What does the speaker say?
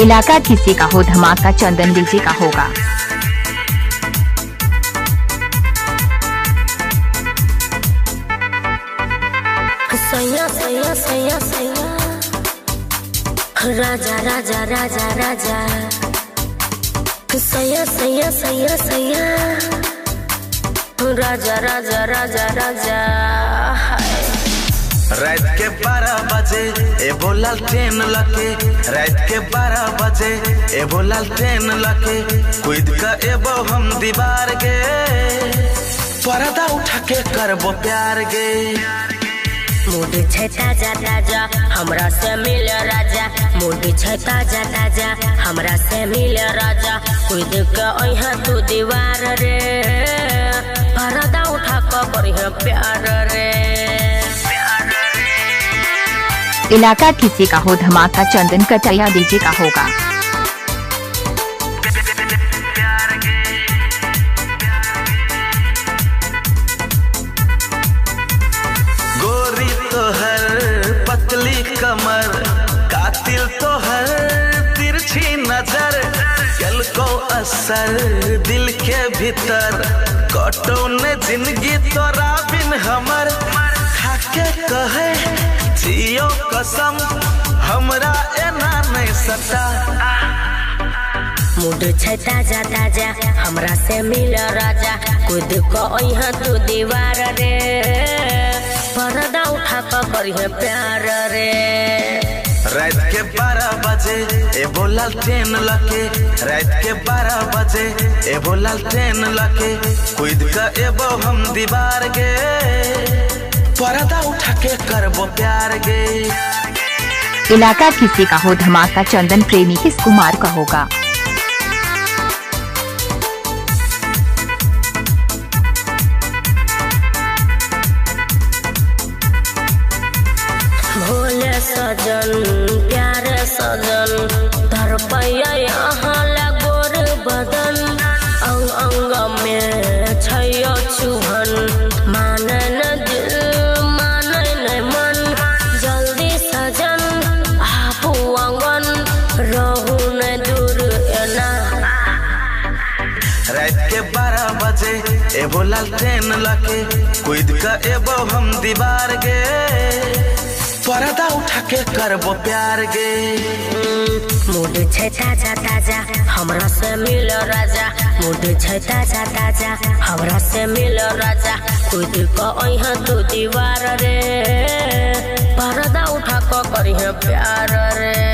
इलाका किसी का हो धमाका चंदन डीजे का होगा। सैया सैया सैया सैया राजा राजा राजा राजा सैया सैया सैया सैया राजा राजा राजा राजा। रात के 12 बजे ए बोला ट्रेन लके, रात के 12 बजे ए बोला ट्रेन लके, कूद का एबो हम दीवार गे, पर्दा उठा के करबो प्यार गे। मूड छै ताजा ताजा हमरा से मिल राजा, मूड छै ताजा ताजा हमरा से मिल राजा, कूद के अइहा तू दीवार रे, पर्दा उठा के करिहे प्यार रे। इलाका किसी का हो धमाका चंदन कटैया डीजे का होगा। गोरी तोहर पतली कमर, कातिल तोहर तिरछी नजर, चल को असर दिल के भीतर, कटो ने जिंदगी तोरा बिन हमर, खाके कहे जियो कसम हमरा एना नहीं सता। मूड छै ताजा ताजा हमरा से मिल राजा, कूद को अइहा तू दीवार रे, पर्दा उठा के करिहे प्यार रे। रात के 12 बजे ए बोला ट्रेन लके, रात के 12 बजे ए बोला ट्रेन लके, कूद का एबो हम दीवार गे, पर्दा उठा के करबो प्यार गे। इलाका किसी का हो धमाका चंदन प्रेमी किस कुमार का होगा। भोले सजन प्यारे सजन धरपैया यहाँ लगोर बदन, अंग अंग में छैयो चुभन, माने न दिल माने न मन, जल्दी सजन आपू आंगन रहू न दूर एना। रात के 12 बजे ए बोला ट्रेन लके, कूद का एबो हम दीवार गे, पर्दा उठा के करबो प्यार गे। मूड छै ताजा ताजा हमरा से मिल राजा, मूड छै ताजा ताजा हमरा से मिल राजा, कूद को अइहा तू दीवार रे, पर्दा उठा के करिहे प्यार रे।